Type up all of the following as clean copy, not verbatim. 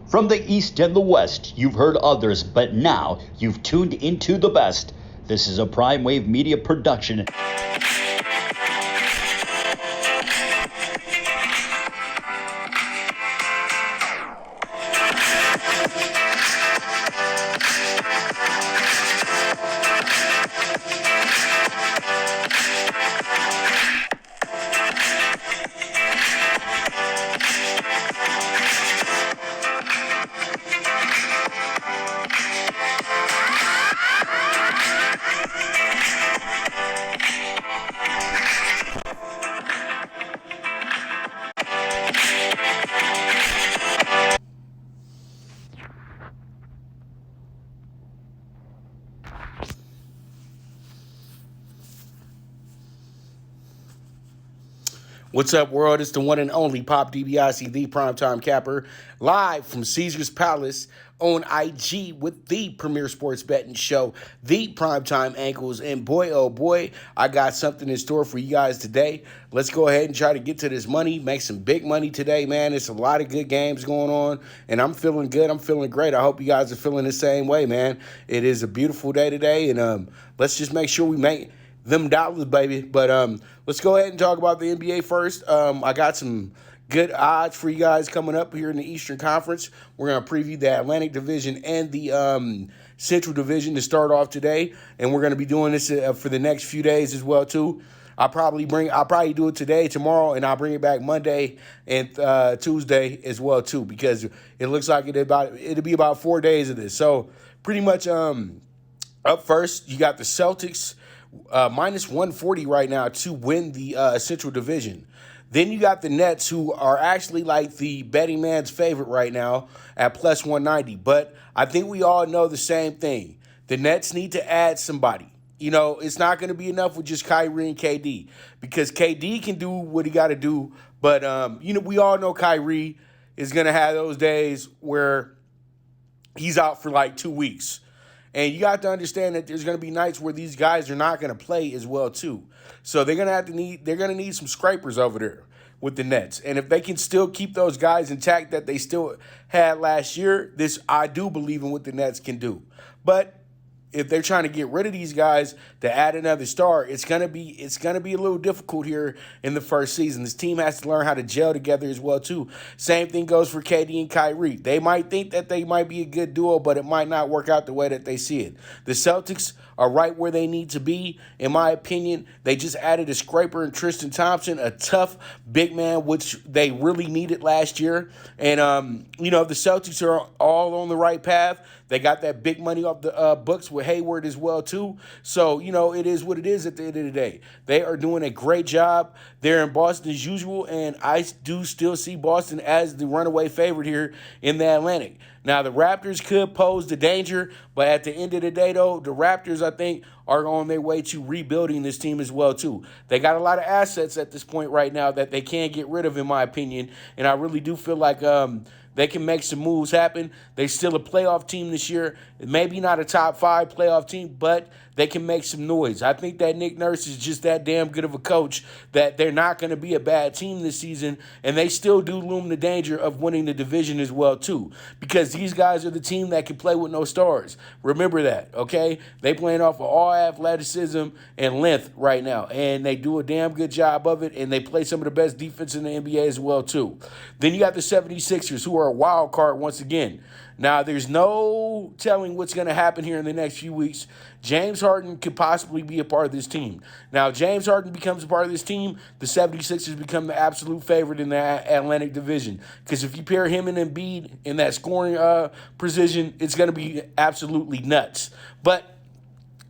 From the East and the West, you've heard others, but now you've tuned into the best. This is a PrimeWave Media production. What's up, world? It's the one and only Pop DiBiase, the Primetime Capper, live from Caesar's Palace on IG with the premier sports betting show, the Primetime Angles. And boy, oh boy, I got something in store for you guys today. Let's go ahead and try to get to this money, make some big money today, man. There's a lot of good games going on, and I'm feeling good. I'm feeling great. I hope you guys are feeling the same way, man. It is a beautiful day today, and let's just make sure we make them dollars, baby. But let's go ahead and talk about the NBA first. I got some good odds for you guys coming up here in the Eastern Conference. We're going to preview the Atlantic Division and the Central Division to start off today, and we're going to be doing this for the next few days as well too. I'll probably do it today, tomorrow, and I'll bring it back Monday and Tuesday as well too, because it looks like it'll be about 4 days of this. So pretty much up first, you got the Celtics. Minus 140 right now to win the Central Division. Then you got the Nets, who are actually like the betting man's favorite right now at plus 190. But I think we all know the same thing. The Nets need to add somebody. You know, it's not going to be enough with just Kyrie and KD, because KD can do what he got to do. But, we all know Kyrie is going to have those days where he's out for like 2 weeks. And you got to understand that there's going to be nights where these guys are not going to play as well too. So they're going to need some scrapers over there with the Nets. And if they can still keep those guys intact that they still had last year, I do believe in what the Nets can do. But if they're trying to get rid of these guys to add another star, it's gonna be a little difficult here in the first season. This team has to learn how to gel together as well too. Same thing goes for KD and Kyrie. They might think that they might be a good duo, but it might not work out the way that they see it. The Celtics are right where they need to be, in my opinion. They just added a scraper in Tristan Thompson, a tough big man, which they really needed last year. And the Celtics are all on the right path. They got that big money off the books with Hayward as well, too. So, it is what it is at the end of the day. They are doing a great job. They're in Boston as usual, and I do still see Boston as the runaway favorite here in the Atlantic. Now, the Raptors could pose the danger, but at the end of the day, though, the Raptors, I think, are on their way to rebuilding this team as well, too. They got a lot of assets at this point right now that they can't get rid of, in my opinion, and I really do feel like they can make some moves happen. They're still a playoff team this year. Maybe not a top 5 playoff team, but they can make some noise. I think that Nick Nurse is just that damn good of a coach that they're not going to be a bad team this season, and they still do loom the danger of winning the division as well, too, because these guys are the team that can play with no stars. Remember that, okay? They playing off of all athleticism and length right now, and they do a damn good job of it, and they play some of the best defense in the NBA as well, too. Then you got the 76ers, who are a wild card once again. Now, there's no telling what's going to happen here in the next few weeks. James Harden could possibly be a part of this team. Now, James Harden becomes a part of this team, the 76ers become the absolute favorite in the Atlantic Division. Because if you pair him and Embiid in that scoring position, it's going to be absolutely nuts. But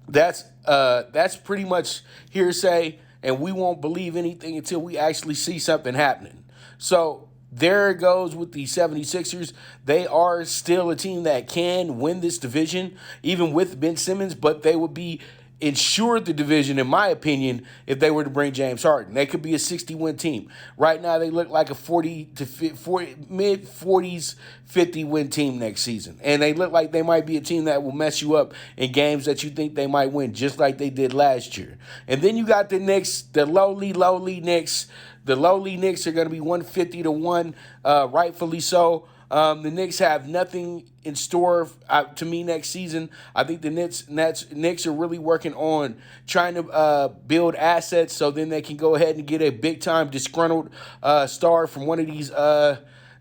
that's pretty much hearsay, and we won't believe anything until we actually see something happening. So there it goes with the 76ers. They are still a team that can win this division, even with Ben Simmons, but they would be insured the division, in my opinion, if they were to bring James Harden. They could be a 60-win team. Right now, they look like a mid-40s, 50-win team next season. And they look like they might be a team that will mess you up in games that you think they might win, just like they did last year. And then you got the Knicks, the lowly Knicks. The lowly Knicks are going to be 150 to 1, rightfully so. The Knicks have nothing in store to me next season. I think the Knicks are really working on trying to build assets so then they can go ahead and get a big-time disgruntled star from one of these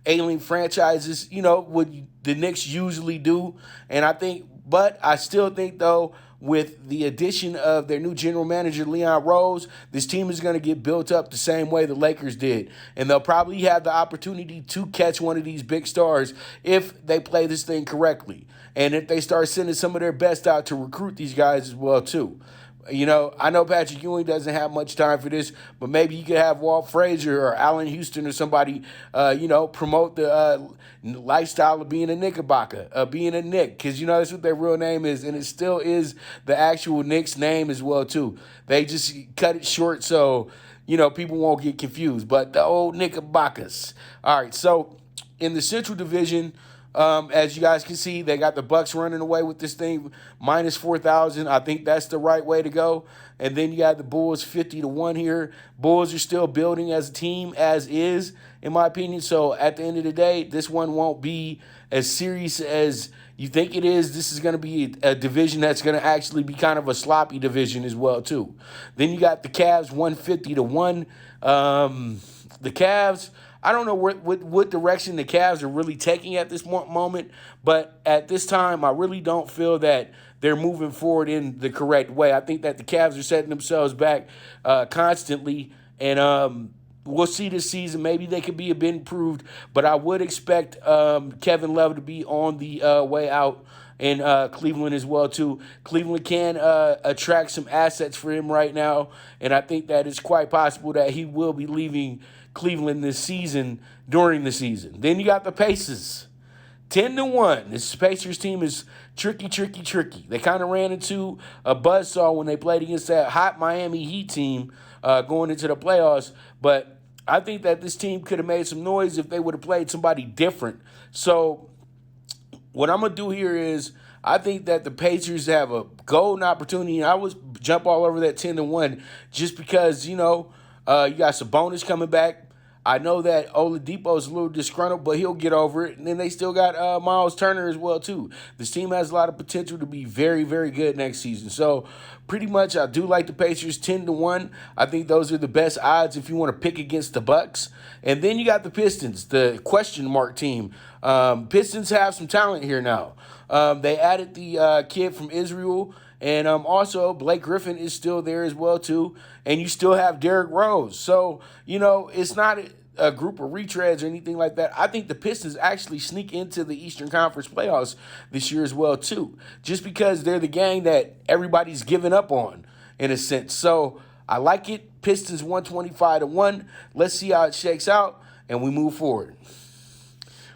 ailing franchises, what the Knicks usually do. But I still think, though, with the addition of their new general manager, Leon Rose, this team is going to get built up the same way the Lakers did. And they'll probably have the opportunity to catch one of these big stars if they play this thing correctly. And if they start sending some of their best out to recruit these guys as well, too. I know Patrick Ewing doesn't have much time for this, but maybe you could have Walt Frazier or Allen Houston or somebody, promote the lifestyle of being a Knickerbocker, being a Knick, because, that's what their real name is, and it still is the actual Knicks name as well, too. They just cut it short so, people won't get confused, but the old Knickerbockers. All right, so in the Central Division, as you guys can see, they got the Bucks running away with this thing, minus 4,000. I think that's the right way to go. And then you got the Bulls 50-1 here. Bulls are still building as a team as is, in my opinion. So at the end of the day, this one won't be as serious as you think it is. This is going to be a division that's going to actually be kind of a sloppy division as well, too. Then you got the Cavs 150-1. The Cavs, I don't know what direction the Cavs are really taking at this moment, but at this time, I really don't feel that they're moving forward in the correct way. I think that the Cavs are setting themselves back constantly, and we'll see this season. Maybe they could be a bit improved, but I would expect Kevin Love to be on the way out in Cleveland as well, too. Cleveland can attract some assets for him right now, and I think that it's quite possible that he will be leaving Cleveland this season, during the season. Then you got the Pacers, 10-1. This Pacers team is tricky. They kind of ran into a buzzsaw when they played against that hot Miami Heat team going into the playoffs, but I think that this team could have made some noise if they would have played somebody different. So what I'm going to do here is I think that the Pacers have a golden opportunity, and I would jump all over that 10-1 just because, you got Sabonis coming back. I know that Oladipo is a little disgruntled, but he'll get over it. And then they still got Miles Turner as well, too. This team has a lot of potential to be very, very good next season. So pretty much I do like the Pacers 10-1. I think those are the best odds if you want to pick against the Bucks. And then you got the Pistons, the question mark team. Pistons have some talent here now. They added the kid from Israel. And also, Blake Griffin is still there as well, too. And you still have Derrick Rose. So, it's not a group of retreads or anything like that. I think the Pistons actually sneak into the Eastern Conference playoffs this year as well, too. Just because they're the gang that everybody's given up on, in a sense. So, I like it. Pistons 125-1. Let's see how it shakes out, and we move forward.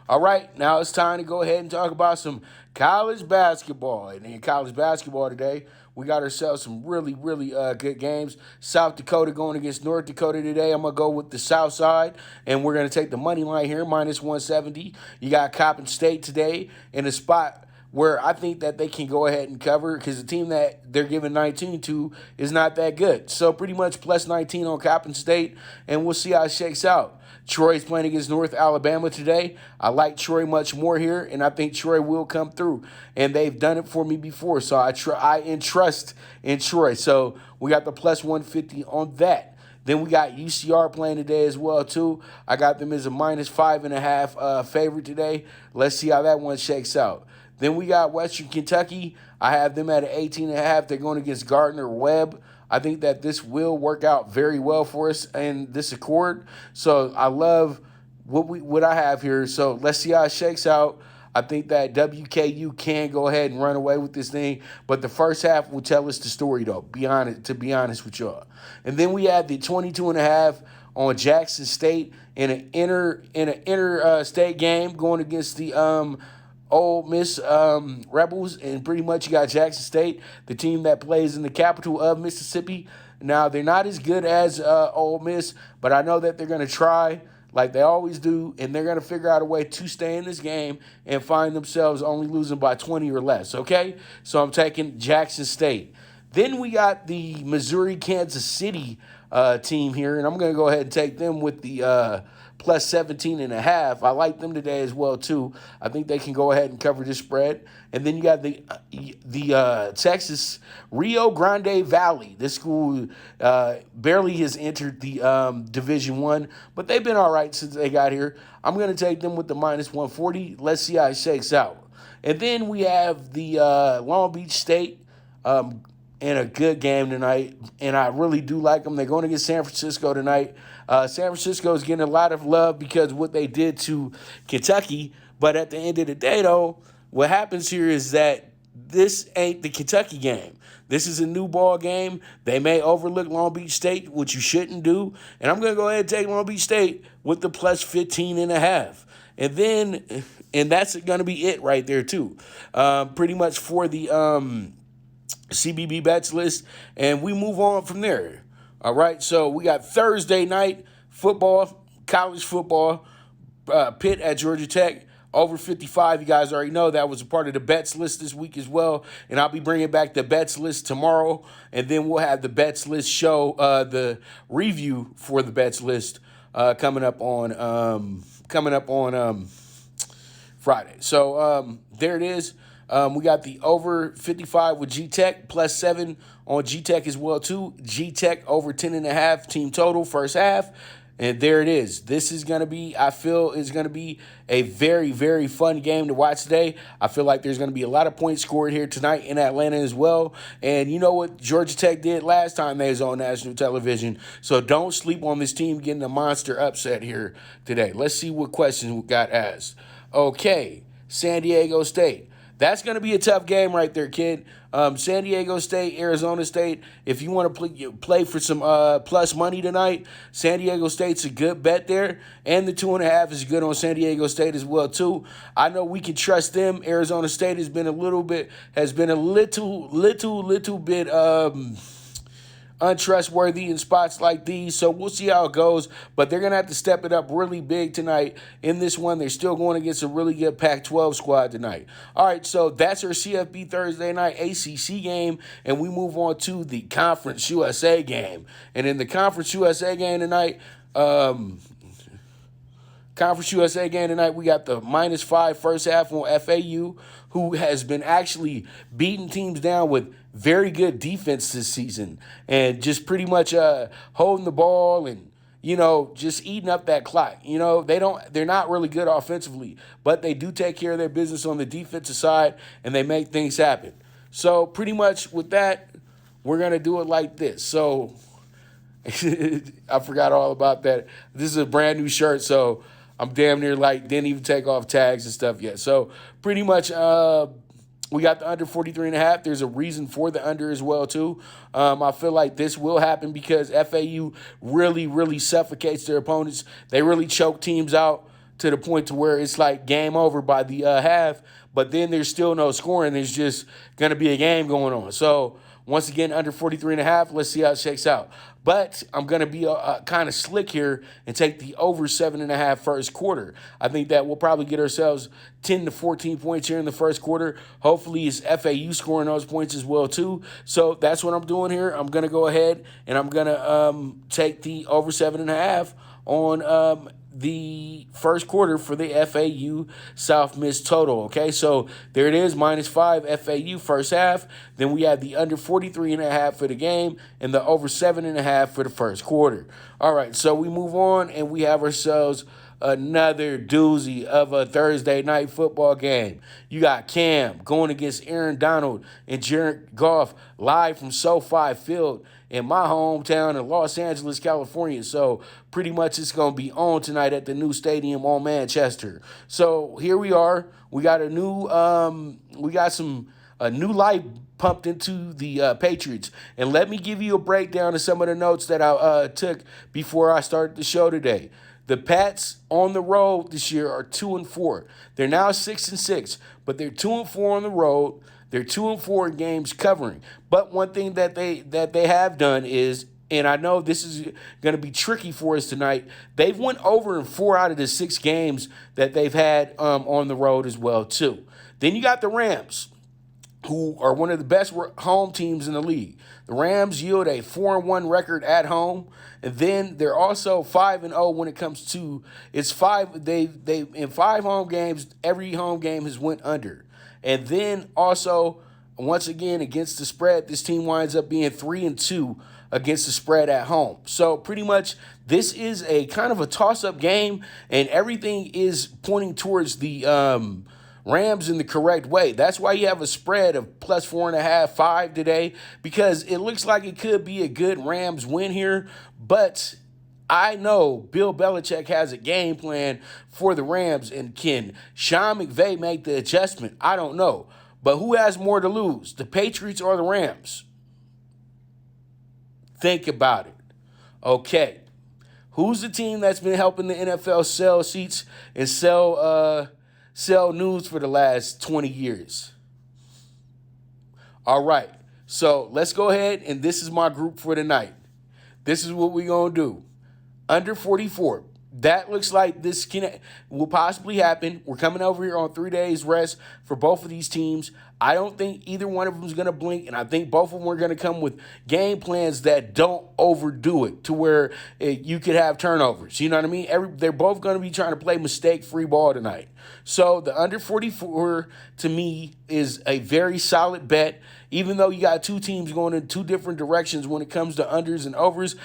All right, now it's time to go ahead and talk about some college basketball. And in college basketball today, we got ourselves some really, really good games. South Dakota going against North Dakota today. I'm going to go with the South side, and we're going to take the money line here, minus 170. You got Coppin State today in a spot where I think that they can go ahead and cover because the team that they're giving 19 to is not that good. So pretty much plus 19 on Coppin State, and we'll see how it shakes out. Troy's playing against North Alabama today. I like Troy much more here, and I think Troy will come through. And they've done it for me before, so I entrust in Troy. So we got the plus 150 on that. Then we got UCR playing today as well, too. I got them as a minus 5.5 favorite today. Let's see how that one shakes out. Then we got Western Kentucky. I have them at an 18.5. They're going against Gardner-Webb. I think that this will work out very well for us in this accord. So I love what I have here. So let's see how it shakes out. I think that WKU can go ahead and run away with this thing, but the first half will tell us the story, though. To be honest with y'all. And then we have the 22.5 on Jackson State in an inter state game going against the Ole Miss Rebels, and pretty much you got Jackson State, the team that plays in the capital of Mississippi. Now, they're not as good as Ole Miss, but I know that they're going to try like they always do, and they're going to figure out a way to stay in this game and find themselves only losing by 20 or less, okay? So I'm taking Jackson State. Then we got the Missouri-Kansas City team here, and I'm going to go ahead and take them with the plus 17.5. I like them today as well too. I think they can go ahead and cover this spread. And then you got the Texas Rio Grande Valley. This school barely has entered the Division I, but they've been all right since they got here. I'm going to take them with the minus 140. Let's see how it shakes out. And then we have the Long Beach State in a good game tonight, and I really do like them. They're going against San Francisco tonight. San Francisco is getting a lot of love because of what they did to Kentucky, but at the end of the day, though, what happens here is that this ain't the Kentucky game. This is a new ball game. They may overlook Long Beach State, which you shouldn't do, and I'm going to go ahead and take Long Beach State with the plus 15.5. And that's going to be it right there, too. Pretty much for the CBB Bets list, and we move on from there. All right, so we got Thursday night football, college football, Pitt at Georgia Tech, over 55. You guys already know that was a part of the bets list this week as well, and I'll be bringing back the bets list tomorrow, and then we'll have the bets list show, the review for the bets list coming up on Friday. So there it is. We got the over 55 with G-Tech, plus 7 on G-Tech as well, too. G-Tech over 10.5 team total first half. And there it is. This is going to be, I feel, is going to be a very, very fun game to watch today. I feel like there's going to be a lot of points scored here tonight in Atlanta as well. And you know what Georgia Tech did last time they was on national television. So don't sleep on this team getting a monster upset here today. Let's see what questions we got asked. Okay, San Diego State. That's going to be a tough game right there, kid. San Diego State, Arizona State. If you want to play for some plus money tonight, San Diego State's a good bet there. And the 2.5 is good on San Diego State as well, too. I know we can trust them. Arizona State has been a little bit untrustworthy in spots like these, so we'll see how it goes, but they're going to have to step it up really big tonight in this one. They're still going against a really good Pac-12 squad tonight. All right, so that's our CFB Thursday night ACC game, and we move on to the Conference USA game. And in the Conference USA game tonight, we got the -5 first half on FAU, who has been actually beating teams down with very good defense this season and just pretty much holding the ball and, just eating up that clock. They're not really good offensively, but they do take care of their business on the defensive side and they make things happen. So pretty much with that, we're going to do it like this. So I forgot all about that. This is a brand new shirt, so I'm damn near didn't even take off tags and stuff yet. So pretty much we got the under 43.5. There's a reason for the under as well, too. I feel like this will happen because FAU really, really suffocates their opponents. They really choke teams out to the point to where it's like game over by the half, but then there's still no scoring. There's just going to be a game going on. So once again, under 43.5. Let's see how it shakes out. But I'm going to be kind of slick here and take the over 7.5 first quarter. I think that we'll probably get ourselves 10 to 14 points here in the first quarter. Hopefully it's FAU scoring those points as well, too. So that's what I'm doing here. I'm going to go ahead and I'm going to take the over 7.5 on the first quarter for the FAU South Miss total. Okay, so there it is, -5 FAU first half. Then we have the under 43.5 for the game and the over 7.5 for the first quarter. All right, so we move on and we have ourselves another doozy of a Thursday night football game. You got Cam going against Aaron Donald and Jared Goff live from SoFi Field in my hometown in Los Angeles, California. So pretty much it's going to be on tonight at the new stadium on Manchester. So here we are. We got a new new life pumped into the Patriots. And let me give you a breakdown of some of the notes that I took before I started the show today. The Pats on the road this year are 2-4. They're now 6-6, but they're 2-4 on the road. They're 2-4 in games covering. But one thing that they have done is, and I know this is going to be tricky for us tonight, they've went over in 4 out of the 6 games that they've had on the road as well, too. Then you got the Rams. who are one of the best home teams in the league. The Rams yield a 4-1 record at home, and then they're also 5-0 when it comes to it's five. They in 5 home games, every home game has went under, and then also once again against the spread, this team winds up being 3-2 against the spread at home. So pretty much this is a kind of a toss-up game, and everything is pointing towards the Rams in the correct way. That's why you have a spread of plus 4.5, 5 today, because it looks like it could be a good Rams win here. But I know Bill Belichick has a game plan for the Rams, and can Sean McVay make the adjustment? I don't know. But who has more to lose, the Patriots or the Rams? Think about it. Okay. Who's the team that's been helping the NFL sell seats and sell news for the last 20 years? All right. So let's go ahead, and this is my group for tonight. This is what we're going to do. Under 44. That looks like this will possibly happen. We're coming over here on 3 days rest for both of these teams. I don't think either one of them is going to blink, and I think both of them are going to come with game plans that don't overdo it to where you could have turnovers. You know what I mean? They're both going to be trying to play mistake-free ball tonight. So the under 44, to me, is a very solid bet, even though you got two teams going in two different directions when it comes to unders and overs.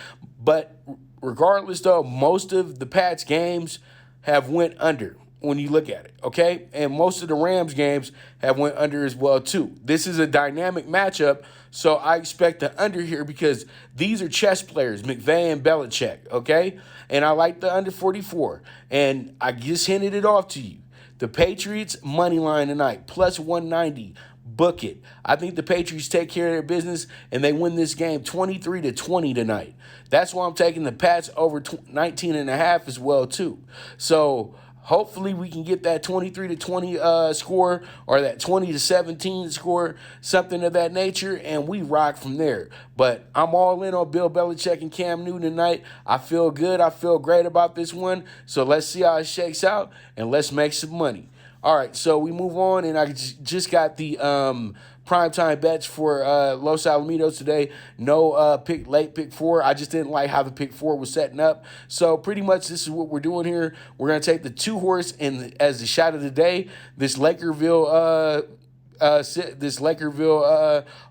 But regardless, though, most of the Pats games have went under when you look at it, okay? And most of the Rams games have went under as well, too. This is a dynamic matchup, so I expect the under here because these are chess players, McVay and Belichick, okay? And I like the under 44. And I just hinted it off to you. The Patriots money line tonight, plus 190. Book it. I think the Patriots take care of their business, and they win this game 23-20 tonight. That's why I'm taking the Pats over 19.5 as well, too. So hopefully we can get that 23-20 score, or that 20-17 score, something of that nature, and we rock from there. But I'm all in on Bill Belichick and Cam Newton tonight. I feel good. I feel great about this one. So let's see how it shakes out, and let's make some money. All right, so we move on, and I just got the PrimeTime bets for Los Alamitos today. No late pick 4. I just didn't like how the pick 4 was setting up. So pretty much this is what we're doing here. We're going to take the 2-horse as the shot of the day. This Lakerville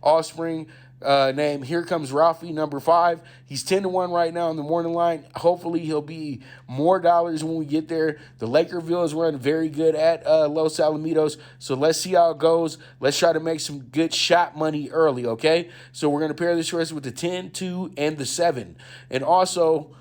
offspring named Here Comes Ralphie, number 5. He's 10-1 right now in the morning line. Hopefully he'll be more dollars when we get there. The Lakerville is running very good at Los Alamitos. So let's see how it goes. Let's try to make some good shot money early, okay? So we're going to pair this horse with the 10, 2, and the 7. And also,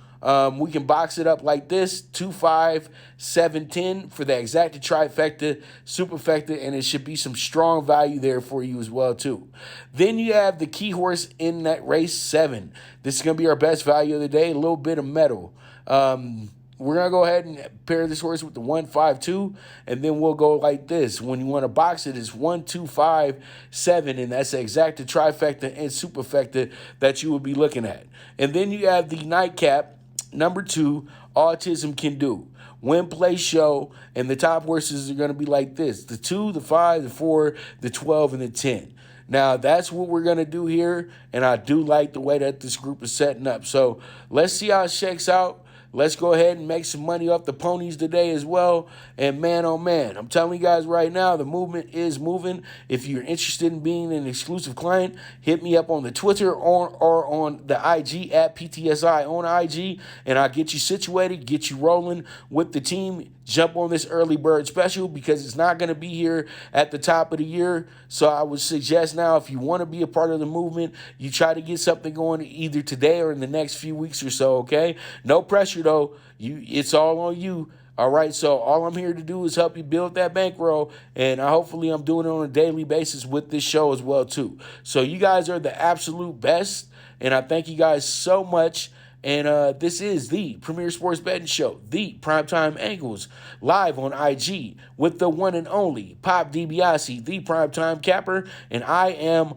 we can box it up like this: 2, 5, 7, 10 for the exacta, trifecta, superfecta, and it should be some strong value there for you as well, too. Then you have the key horse in that race, 7. This is going to be our best value of the day, a little bit of metal. We're going to go ahead and pair this horse with the 1, 5, 2, and then we'll go like this. When you want to box it, it's 1, 2, 5, 7, and that's the exacta, trifecta, and superfecta that you would be looking at. And then you have the nightcap, number 2, Autism Can Do. Win, play, show, and the top horses are going to be like this: the 2, the 5, the 4, the 12, and the 10. Now, that's what we're going to do here, and I do like the way that this group is setting up. So let's see how it shakes out. Let's go ahead and make some money off the ponies today as well. And man, oh man, I'm telling you guys right now, the movement is moving. If you're interested in being an exclusive client, hit me up on the Twitter or on the IG at PTSI on IG, and I'll get you situated, get you rolling with the team. Jump on this early bird special because it's not going to be here at the top of the year. So I would suggest now, if you want to be a part of the movement, you try to get something going either today or in the next few weeks or so, okay? No pressure, though. It's all on you. All right, so all I'm here to do is help you build that bankroll, and hopefully I'm doing it on a daily basis with this show as well, too. So you guys are the absolute best, and I thank you guys so much. And this is the Premier Sports Betting Show, the Primetime Angles, live on IG with the one and only Pop DiBiase, the Primetime Capper, and I am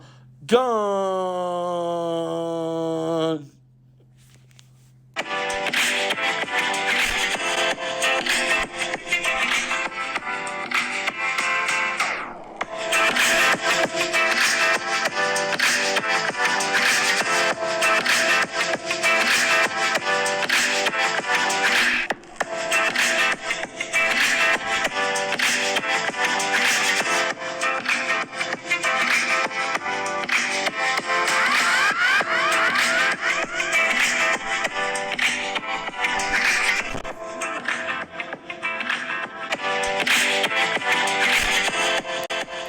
gone.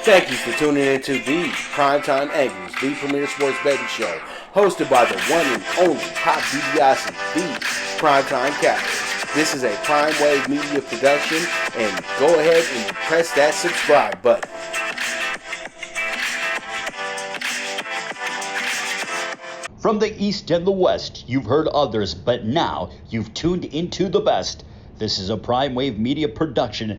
Thank you for tuning into the Primetime Angles, the premier sports betting show, hosted by the one and only top DiBiase, the Primetime Capper. This is a PrimeWave media production, and go ahead and press that subscribe button. From the East and the West, you've heard others, but now you've tuned into the best. This is a PrimeWave media production.